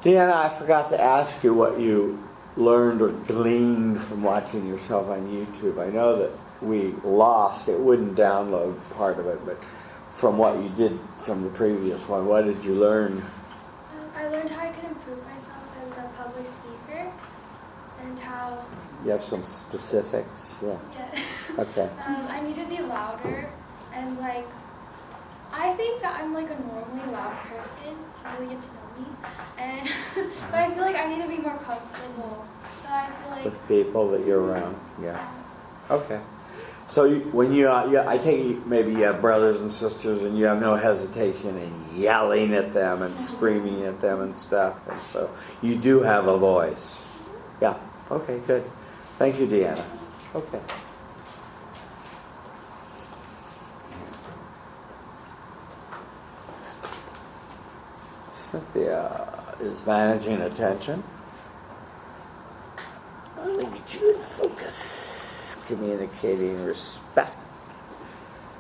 Deanna, I forgot to ask you what you learned or gleaned from watching yourself on YouTube. I know that we lost, it wouldn't download part of it, but from what you did from the previous one, what did you learn? I learned how I could improve myself as a public speaker and how... You have some specifics? Yeah. Okay. I need to be louder and I think that I'm like a normally loud person. You really get to know me. And but I feel like I need to be more comfortable. So I feel like... With people that you're around? Yeah. Okay. So when I take it maybe you have brothers and sisters and you have no hesitation in yelling at them and screaming at them and stuff. And so you do have a voice. Yeah. Okay, good. Thank you, Deanna. Okay. Cynthia is managing attention. Let me get you in focus. Communicating respect.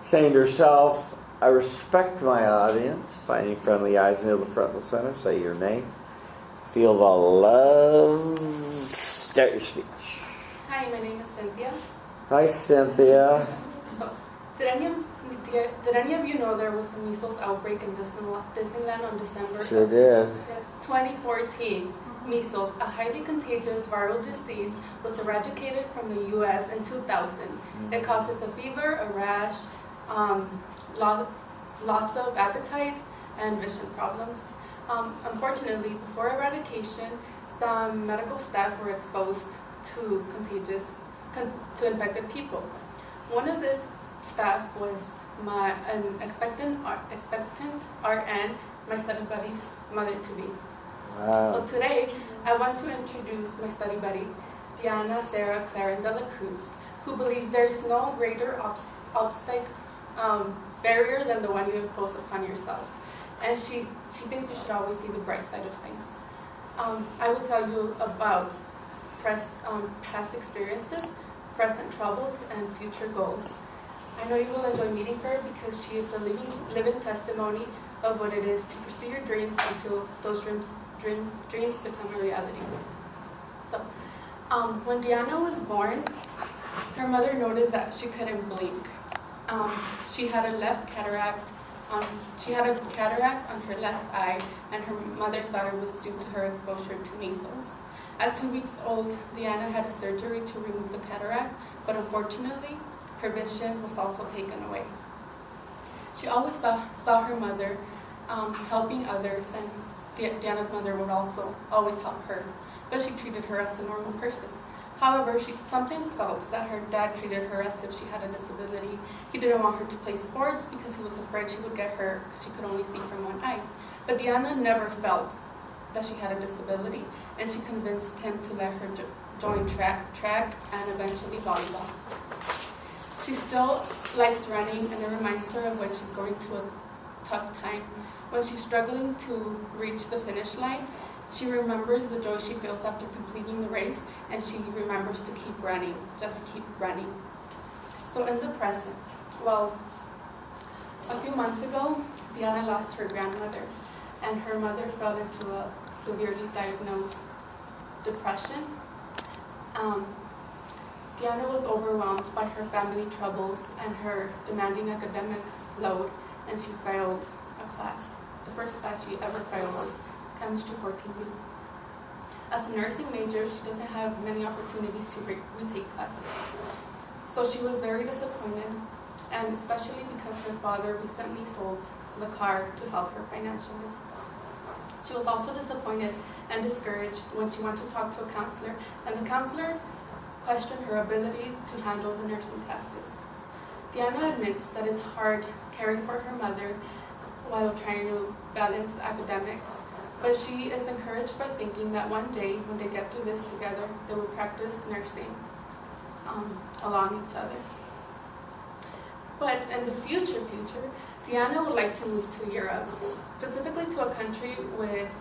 Saying to yourself, I respect my audience. Finding friendly eyes near the front and center. Say your name. Feel the love. Start your speech. Hi, my name is Cynthia. Hi, Cynthia. So, did any of you know there was a measles outbreak in Disneyland on December? Sure did. 2014. Measles, a highly contagious viral disease, was eradicated from the U.S. in 2000. It causes a fever, a rash, loss of appetite, and vision problems. Unfortunately, before eradication, some medical staff were exposed to infected people. One of this staff was an expectant RN, my study buddy's mother-to-be. Wow. So today, I want to introduce my study buddy, Diana Sarah Claren de la Cruz, who believes there's no greater barrier than the one you impose upon yourself. And she thinks you should always see the bright side of things. I will tell you about past experiences, present troubles, and future goals. I know you will enjoy meeting her because she is a living testimony of what it is to pursue your dreams until those dreams become a reality. So, when Diana was born, her mother noticed that she couldn't blink. She had a cataract on her left eye, and her mother thought it was due to her exposure to measles. At 2 weeks old, Diana had a surgery to remove the cataract, but unfortunately, her vision was also taken away. She always saw her mother helping others, and Diana's mother would also always help her, but she treated her as a normal person. However, she sometimes felt that her dad treated her as if she had a disability. He didn't want her to play sports because he was afraid she would get hurt because she could only see from one eye. But Diana never felt that she had a disability, and she convinced him to let her join track and eventually volleyball. She still likes running, and it reminds her of when she's going through a tough time. When she's struggling to reach the finish line, she remembers the joy she feels after completing the race, and she remembers to keep running, just keep running. So in the present, well, a few months ago, Diana lost her grandmother, and her mother fell into a severely diagnosed depression. Diana was overwhelmed by her family troubles and her demanding academic load, and she failed a class. The first class she ever failed was Chemistry 14B. As a nursing major, she doesn't have many opportunities to retake classes. So she was very disappointed, and especially because her father recently sold the car to help her financially. She was also disappointed and discouraged when she went to talk to a counselor, and the counselor questioned her ability to handle the nursing classes. Diana admits that it's hard caring for her mother while trying to balance academics, but she is encouraged by thinking that one day when they get through this together, they will practice nursing along each other. But in the future, Diana would like to move to Europe, specifically to a country with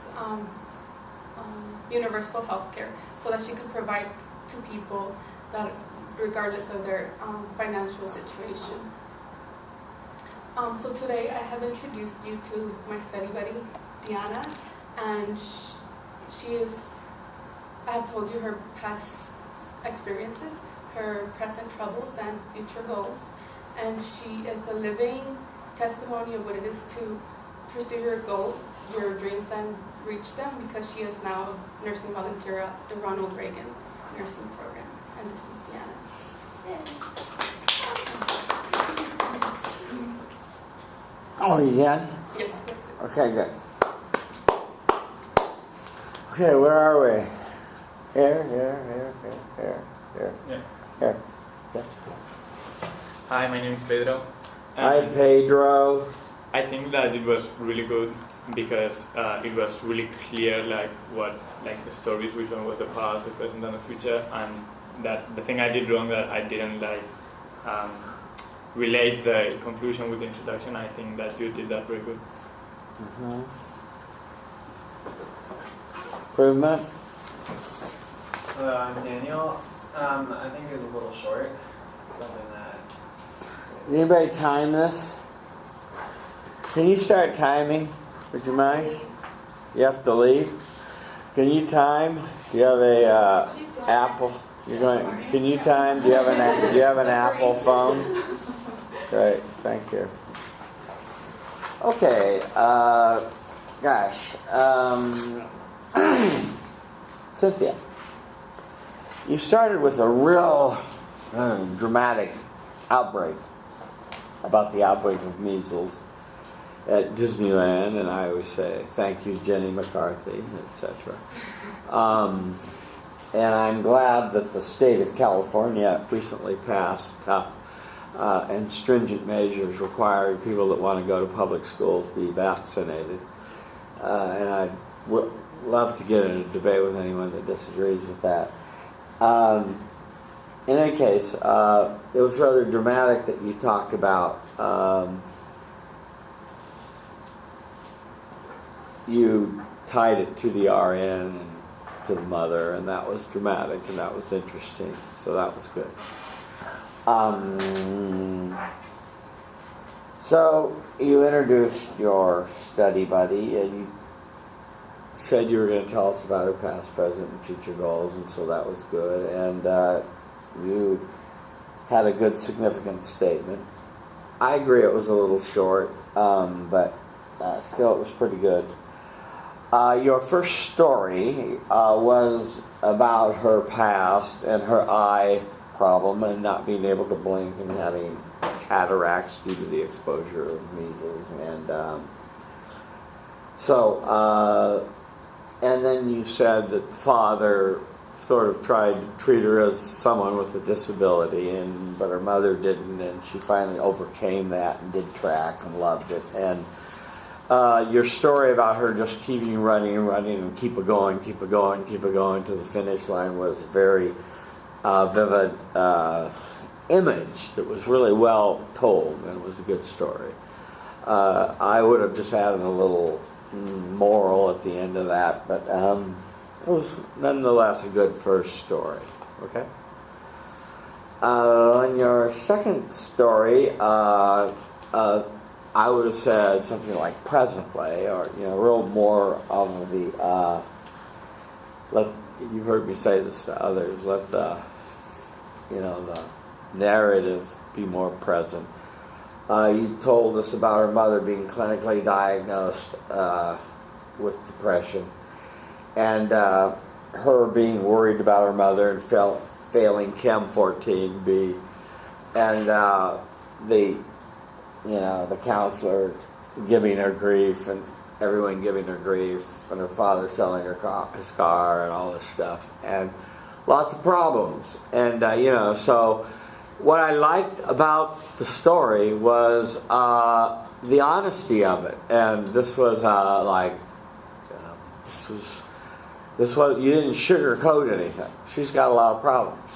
universal health care, so that she could provide to people that, regardless of their financial situation. So today I have introduced you to my study buddy, Diana, and I have told you her past experiences, her present troubles and future goals, and she is a living testimony of what it is to pursue your goal, your dreams, and reach them, because she is now a nursing volunteer at the Ronald Reagan nursing program. And this is Deanna. Oh, you did? Yes, that's it. Okay, good. Okay, where are we? Here. Yeah. Here. Yeah. Hi, my name is Pedro. Hi, Pedro. I think that it was really good because it was really clear, like the stories, which one was the past, the present, and the future, and that the thing I did wrong, that I didn't relate the conclusion with the introduction. I think that you did that very good. Mm-hmm. Improvement. I'm Daniel. I think it was a little short. Other than that. Anybody time this? Can you start timing? Would you mind? You have to leave. Can you time? Do you have a Apple? You're going. Can you time? Do you have an Apple phone? Great. Thank you. Okay. Gosh. Cynthia, you started with a real dramatic outbreak about the outbreak of measles at Disneyland, and I always say thank you, Jenny McCarthy, etc. And I'm glad that the state of California recently passed and stringent measures requiring people that want to go to public schools be vaccinated. And I would love to get in a debate with anyone that disagrees with that. In any case, it was rather dramatic that you talked about you tied it to the RN and to the mother, and that was dramatic and that was interesting. So that was good. So you introduced your study buddy, and you said you were going to tell us about her past, present, and future goals, and so that was good. And you had a good, significant statement. I agree it was a little short, but still it was pretty good. Your first story was about her past and her eye problem and not being able to blink and having cataracts due to the exposure of measles. And then you said that the father sort of tried to treat her as someone with a disability, but her mother didn't, and she finally overcame that and did track and loved it. And your story about her just keeping running and keep it going to the finish line was a very vivid image that was really well told, and it was a good story. I would have just added a little moral at the end of that, but it was nonetheless a good first story. Okay. On your second story, I would have said something like presently, or real more of the. You've heard me say this to others. Let the narrative be more present. You told us about her mother being clinically diagnosed with depression, and her being worried about her mother and failing Chem 14B, and the counselor giving her grief, and everyone giving her grief, and her father selling his car and all this stuff, and lots of problems. And so what I liked about the story was the honesty of it, and this was you didn't sugarcoat anything. She's got a lot of problems,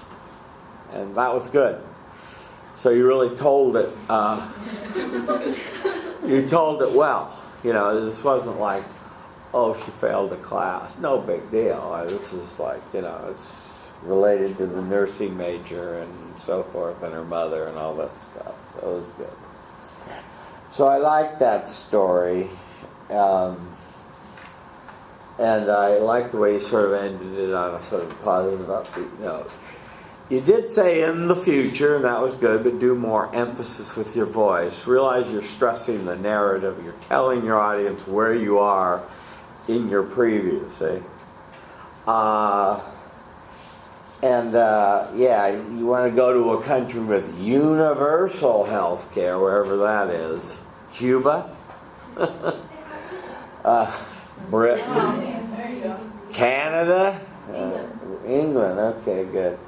and that was good. So you really told it. You told it well. This wasn't like, oh, she failed a class. No big deal. This is like, it's related to the nursing major and so forth, and her mother and all that stuff. So it was good. So I liked that story. And I like the way you sort of ended it on a sort of positive, upbeat note. You did say in the future, and that was good, but do more emphasis with your voice. Realize you're stressing the narrative. You're telling your audience where you are in your preview, see? Yeah, you want to go to a country with universal health care, wherever that is. Cuba? Britain? Canada? England, okay, good.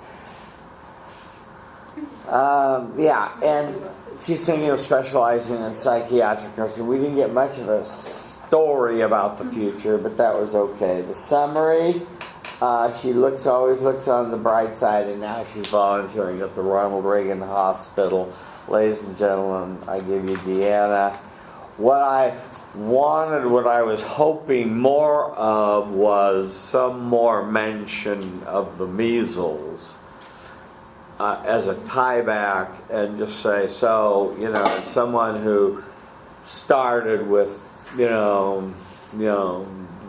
Yeah, and she's thinking of specializing in psychiatric nursing. We didn't get much of a story about the future, but that was okay. The summary, she always looks on the bright side, and now she's volunteering at the Ronald Reagan Hospital. Ladies and gentlemen, I give you Deanna. What I was hoping more of was some more mention of the measles as a tie back, and just say, so, as someone who started with,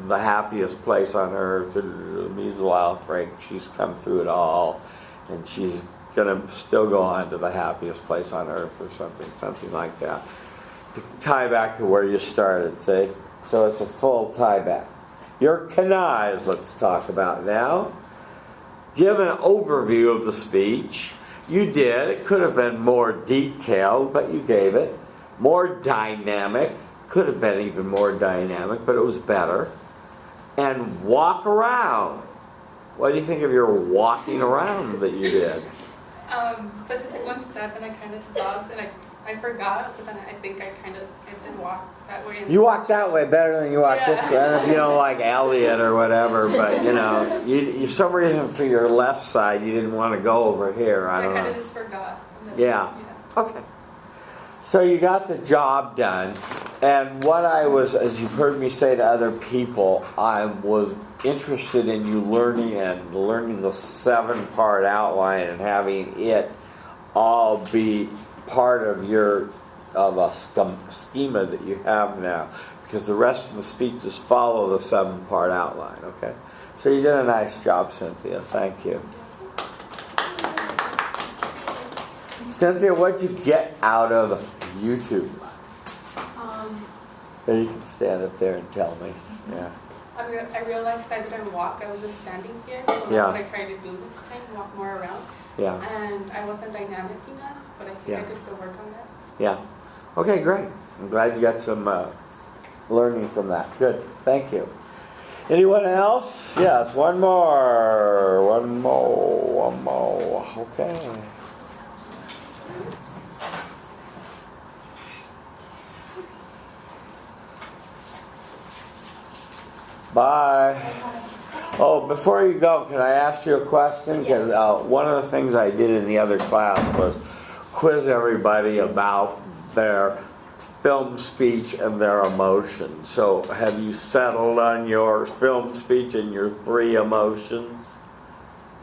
the happiest place on earth, the measles outbreak, she's come through it all, and she's going to still go on to the happiest place on earth or something like that. To tie back to where you started, see? So it's a full tie back. Your canais, let's talk about now. Give an overview of the speech. You did. It could have been more detailed, but you gave it. More dynamic. Could have been even more dynamic, but it was better. And walk around. What do you think of your walking around that you did? So I just took one step and I kind of stopped and I forgot, but then I think I did walk that way. You walked that way better than you walked this way. I don't know if you don't like Elliot or whatever, but you for some reason for your left side you didn't want to go over here. I don't know. I kind of just forgot. Yeah. Okay. So you got the job done, and what I was, as you've heard me say to other people, I was interested in you learning the 7-part outline and having it all be part of a schema that you have now, because the rest of the speeches follow the 7-part outline. Okay, so you did a nice job, Cynthia. Thank you. Cynthia, what'd you get out of YouTube? You can stand up there and tell me. Yeah. I realized I didn't walk. I was just standing here, so that's what I tried to do this time, walk more around. Yeah. And I wasn't dynamic enough, but I think I could still work on that. Yeah. Okay, great. I'm glad you got some learning from that. Good. Thank you. Anyone else? Yes, one more. Okay. Bye. Oh, before you go, can I ask you a question? Because one of the things I did in the other class was quiz everybody about their film speech and their emotions. So have you settled on your film speech and your 3 emotions?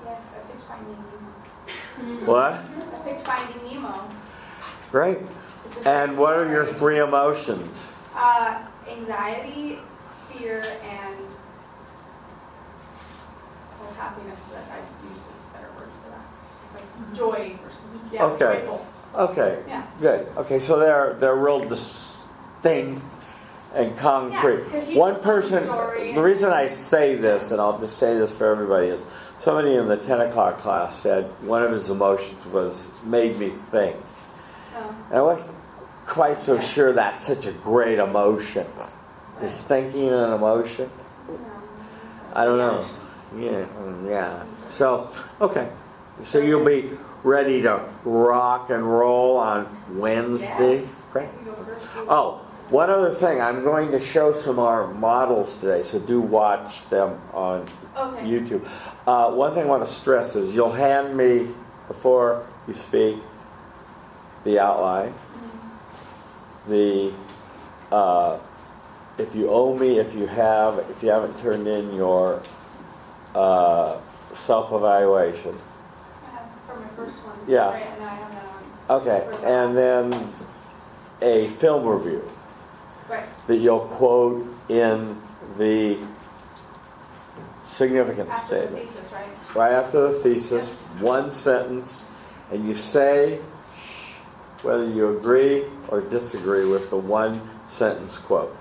Yes, I picked Finding Nemo. What? I picked Finding Nemo. Great. And what are your 3 emotions? Anxiety, fear, and happiness. But I used a better word for that. Like joy. Yeah, Okay. joyful. Okay. Yeah. Good. Okay, so they're real distinct and concrete. Yeah, 'cause he One told person. the story The reason I say this, and I'll just say this for everybody, is somebody in the 10 o'clock class said one of his emotions was made me think. And I wasn't quite so sure that's such a great emotion. Is thinking an emotion? I don't know. Yeah. So, okay. So you'll be ready to rock and roll on Wednesday? Yes. Great. Oh, one other thing. I'm going to show some of our models today, so do watch them on YouTube. One thing I want to stress is you'll hand me, before you speak, the outline. The if you owe me, if you haven't turned in your self-evaluation. For my first one. Yeah. Right, and I have that on. Okay, and then a film review Right. that you'll quote in the significant After the statement. thesis, right? Right after the thesis, one sentence, and you say whether you agree or disagree with the one sentence quote.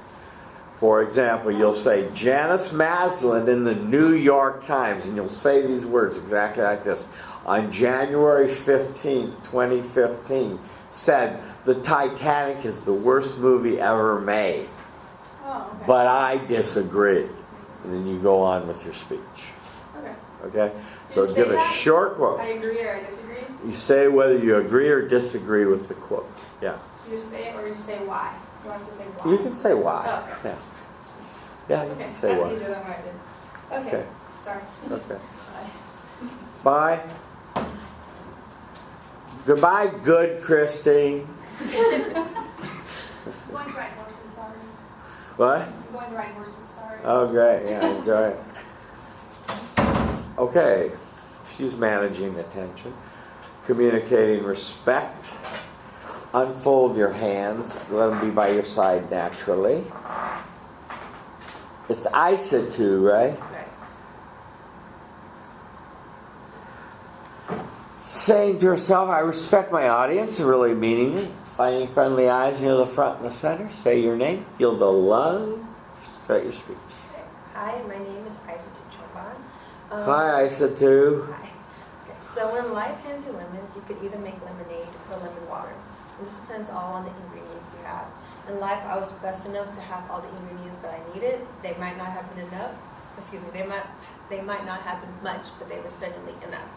For example, you'll say, Janice Maslin in the New York Times, and you'll say these words exactly like this. On January 15th, 2015, said, the Titanic is the worst movie ever made. Oh, okay. But I disagree. And then you go on with your speech. Okay. Okay? You So say give a that? short quote. I agree or I disagree? You say whether you agree or disagree with the quote. Yeah. You just say it or you say why? You want us to say why? You can say why. Oh, okay. Yeah. Yeah, you Okay, can that's say why. easier than what I did. Okay. Okay. Sorry. Okay. Bye. Bye. Goodbye, good Christine. I'm going to ride horses, sorry. What? I'm going to ride horses, sorry. Oh, great. Yeah, enjoy it. Okay. She's managing attention. Communicating respect. Unfold your hands. Let them be by your side naturally. It's Isa-tu, right? Saying to yourself, I respect my audience, really meaning it. Finding friendly eyes near the front and the center. Say your name. Feel the love. Start your speech. Hi, my name is Isa Chomban. Hi, Isa-tu. Hi. Okay. So when life hands you lemons, you could either make lemonade or lemon water. And this depends all on the ingredients you have. In life, I was blessed enough to have all the ingredients that I needed. They might not have been enough. Excuse me. They might not have been much, but they were certainly enough.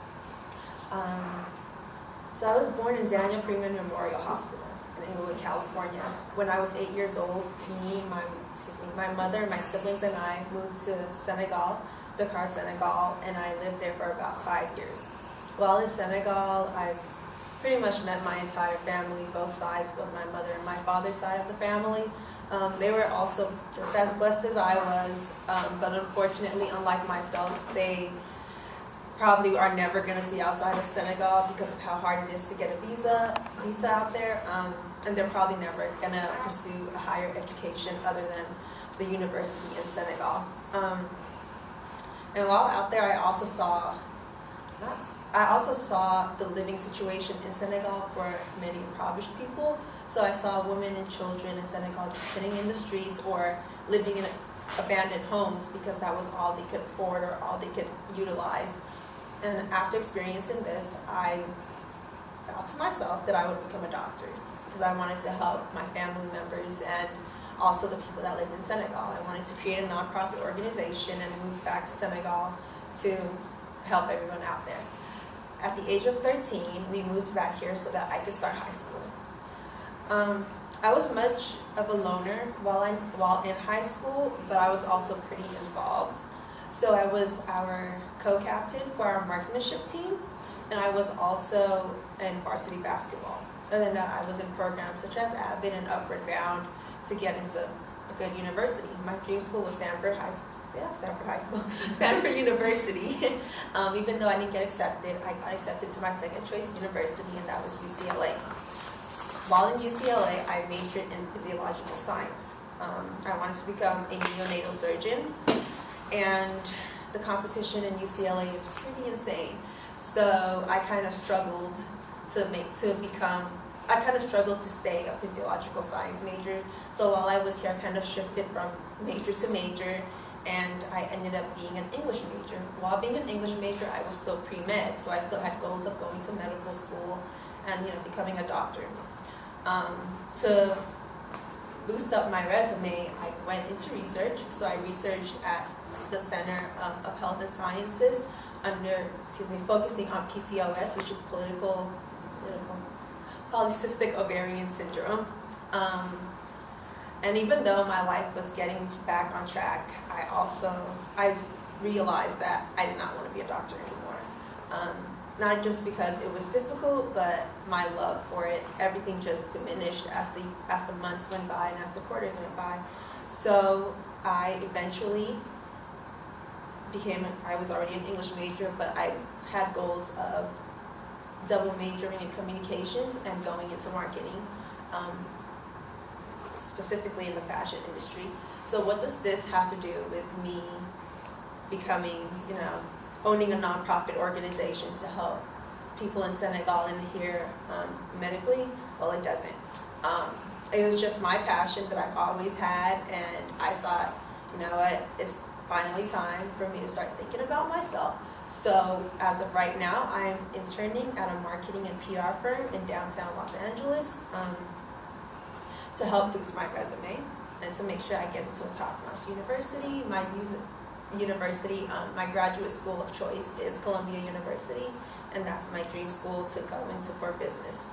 So I was born in Daniel Freeman Memorial Hospital in Inglewood, California. When I was 8 years old, my mother, my siblings, and I moved to Senegal, Dakar, Senegal, and I lived there for about 5 years. While in Senegal, I pretty much met my entire family, both sides, both my mother and my father's side of the family. They were also just as blessed as I was, but unfortunately, unlike myself, they probably are never going to see outside of Senegal because of how hard it is to get a visa out there, and they're probably never going to pursue a higher education other than the university in Senegal. And while out there, I also saw the living situation in Senegal for many impoverished people. So I saw women and children in Senegal just sitting in the streets or living in abandoned homes because that was all they could afford or all they could utilize. And after experiencing this, I vowed to myself that I would become a doctor because I wanted to help my family members and also the people that lived in Senegal. I wanted to create a nonprofit organization and move back to Senegal to help everyone out there. At the age of 13, we moved back here so that I could start high school. I was much of a loner while in high school, but I was also pretty involved. So I was our co-captain for our marksmanship team, and I was also in varsity basketball. Other than that, I was in programs such as AVID and Upward Bound to get into a good university. My dream school was Stanford High School, Stanford University. Even though I didn't get accepted, I got accepted to my second choice university, and that was UCLA. While in UCLA, I majored in physiological science. I wanted to become a neonatal surgeon. And the competition in UCLA is pretty insane. So I kind of struggled to stay a physiological science major. So while I was here, I kind of shifted from major to major, and I ended up being an English major. While being an English major, I was still pre-med, so I still had goals of going to medical school and becoming a doctor. To boost up my resume, I went into research. So I researched at the Center of Health and Sciences focusing on PCOS, which is polycystic ovarian syndrome. And even though my life was getting back on track, I realized that I did not want to be a doctor anymore. Not just because it was difficult, but my love for it, everything just diminished as the months went by and as the quarters went by. So I eventually I was already an English major, but I had goals of double majoring in communications and going into marketing, specifically in the fashion industry. So what does this have to do with me becoming, owning a nonprofit organization to help people in Senegal and here medically. Well, it doesn't. It was just my passion that I've always had, and I thought, you know what, it's finally time for me to start thinking about myself. So as of right now, I'm interning at a marketing and PR firm in downtown Los Angeles to help boost my resume and to make sure I get into a top-notch university. My graduate school of choice is Columbia University, and that's my dream school to go into for business.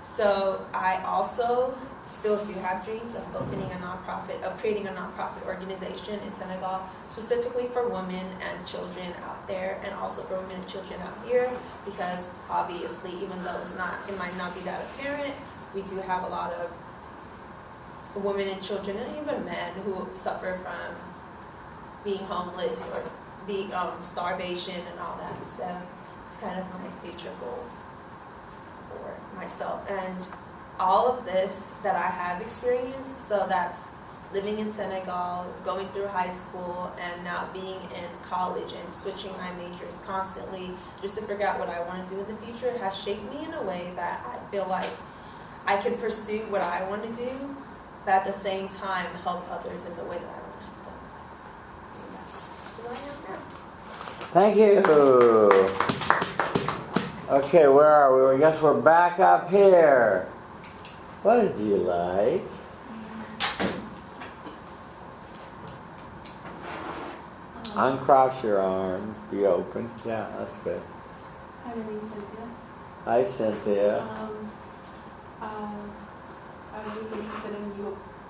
So I also still do have dreams of creating a nonprofit organization in Senegal, specifically for women and children out there, and also for women and children out here, because obviously, even though it might not be that apparent, we do have a lot of women and children, and even men, who suffer from being homeless or being starvation and all that. So it's kind of my future goals for myself, and all of this that I have experienced, so that's living in Senegal, going through high school, and now being in college and switching my majors constantly just to figure out what I want to do in the future, has shaped me in a way that I feel like I can pursue what I want to do, but at the same time help others in the way that I want to help them. And that's who I am now. Thank you. Okay, where are we? I guess we're back up here. What did you like? Uncross your arms, be open. Yeah, that's good. Hi, my name's Cynthia. Hi, Cynthia. I was interested in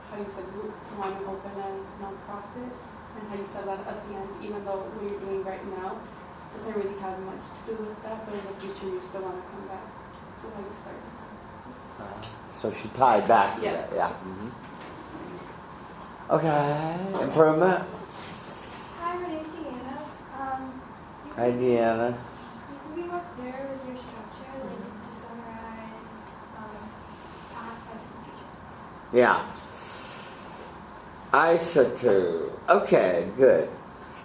how you said you want to open a nonprofit, and how you said that at the end, even though what you're doing right now doesn't really have much to do with that, but in the future you still want to come back to how you started. So she tied back to Yeah. that, yeah. Mm-hmm. Okay, improvement. Hi, my name's Deanna. Hi, Deanna. You can be more clear with your structure, like to summarize past, present, and future. Yeah. I said too. Okay, good.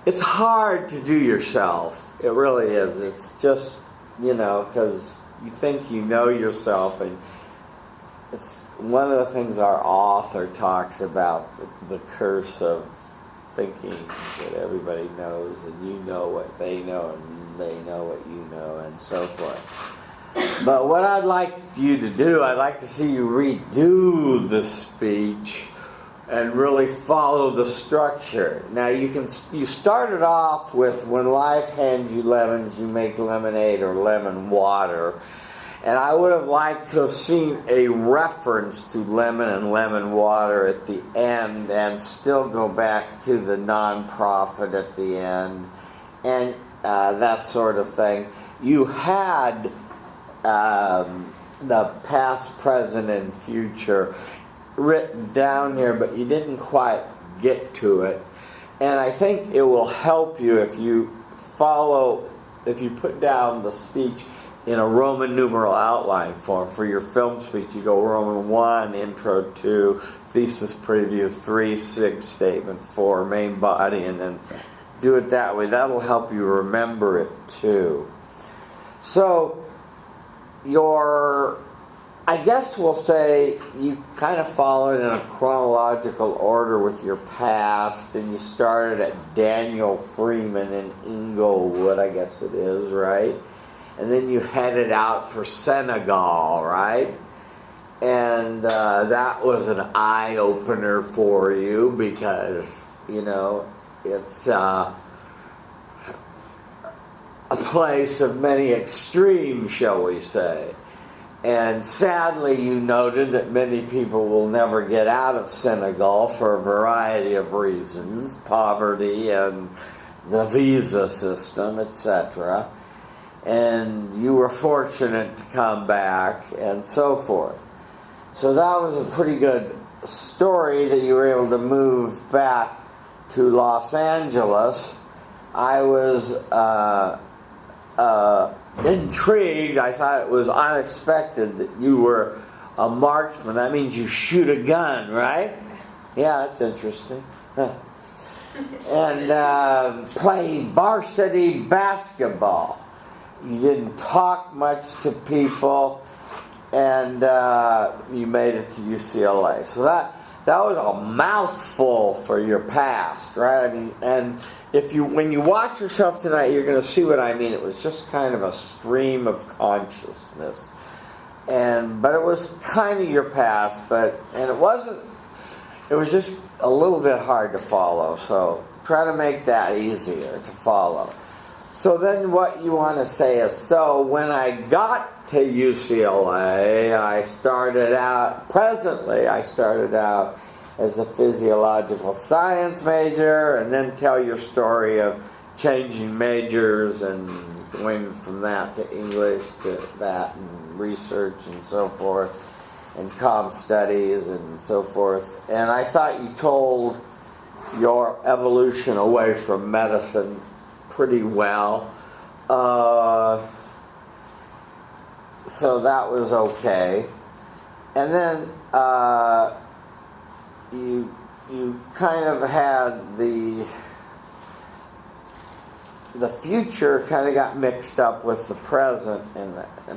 It's hard to do yourself. It really is. It's just, because you think you know yourself, and it's one of the things our author talks about, the curse of thinking that everybody knows, and you know what they know, and they know what you know, and so forth. But what I'd like you to do, I'd like to see you redo the speech and really follow the structure. Now you started off with, when life hands you lemons, you make lemonade or lemon water. And I would have liked to have seen a reference to lemon and lemon water at the end, and still go back to the nonprofit at the end, and that sort of thing. You had the past, present, and future written down here, but you didn't quite get to it. And I think it will help you if you put down the speech in a Roman numeral outline form. For your film speech, you go Roman 1, intro 2, thesis preview, 3, sig statement, 4, main body, and then do it that way. That'll help you remember it too. So I guess we'll say you kind of followed in a chronological order with your past, and you started at Daniel Freeman in Inglewood, I guess it is, right? And then you headed out for Senegal, right? And that was an eye-opener for you, because, it's a place of many extremes, shall we say. And sadly, you noted that many people will never get out of Senegal for a variety of reasons, poverty and the visa system, etc. And you were fortunate to come back, and so forth. So that was a pretty good story that you were able to move back to Los Angeles. I was intrigued. I thought it was unexpected that you were a marksman. That means you shoot a gun, right? Yeah, that's interesting. Huh. and play varsity basketball. You didn't talk much to people, and you made it to UCLA. So that was a mouthful for your past, right? I mean, and when you watch yourself tonight, you're going to see what I mean. It was just kind of a stream of consciousness, but it was kind of your past, and it wasn't. It was just a little bit hard to follow. So try to make that easier to follow. So then what you want to say is, so when I got to UCLA, I started out as a physiological science major, and then tell your story of changing majors and going from that to English to that and research and so forth, and comm studies and so forth. And I thought you told your evolution away from medicine pretty well. So that was okay. And then you kind of had the future kind of got mixed up with the present,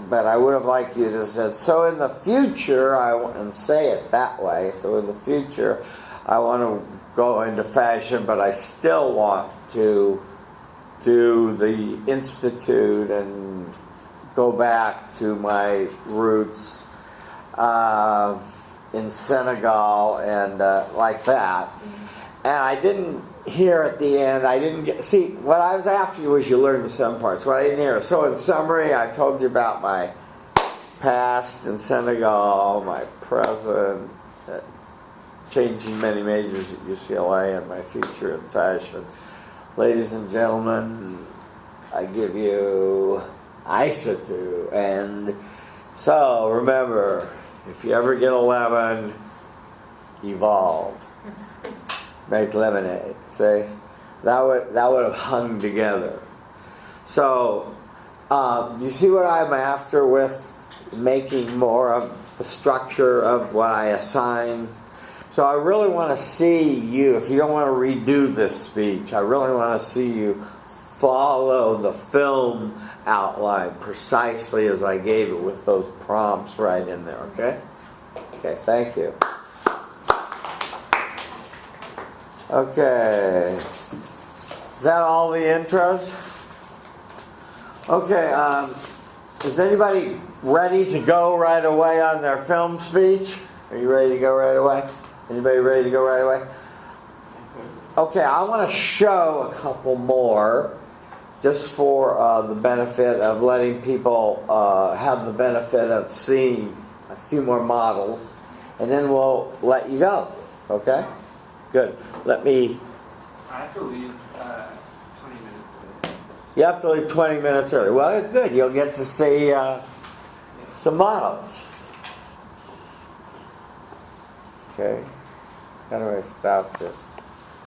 but I would have liked you to say, so in the future, and say it that way, so in the future, I want to go into fashion, but I still want to do the institute and go back to my roots in Senegal and like that. And I didn't hear at the end, see, what I was after you was you learned the some parts. What I didn't hear. So in summary, I told you about my past in Senegal, my present, changing many majors at UCLA, and my future in fashion. Ladies and gentlemen, I give you Isatu. And so remember, if you ever get 11, evolve. Make lemonade. See? That would have hung together. So, you see what I'm after with making more of the structure of what I assign? So I really want to see you, if you don't want to redo this speech, I really want to see you follow the film outline precisely as I gave it with those prompts right in there, okay? Okay, thank you. Okay. Is that all the intros? Okay, is anybody ready to go right away on their film speech? Are you ready to go right away? Anybody ready to go right away? Okay, I want to show a couple more just for the benefit of letting people have the benefit of seeing a few more models, and then we'll let you go. Okay? Good. I have to leave 20 minutes early. You have to leave 20 minutes early. Well, good. You'll get to see some models. Okay. How do I stop this?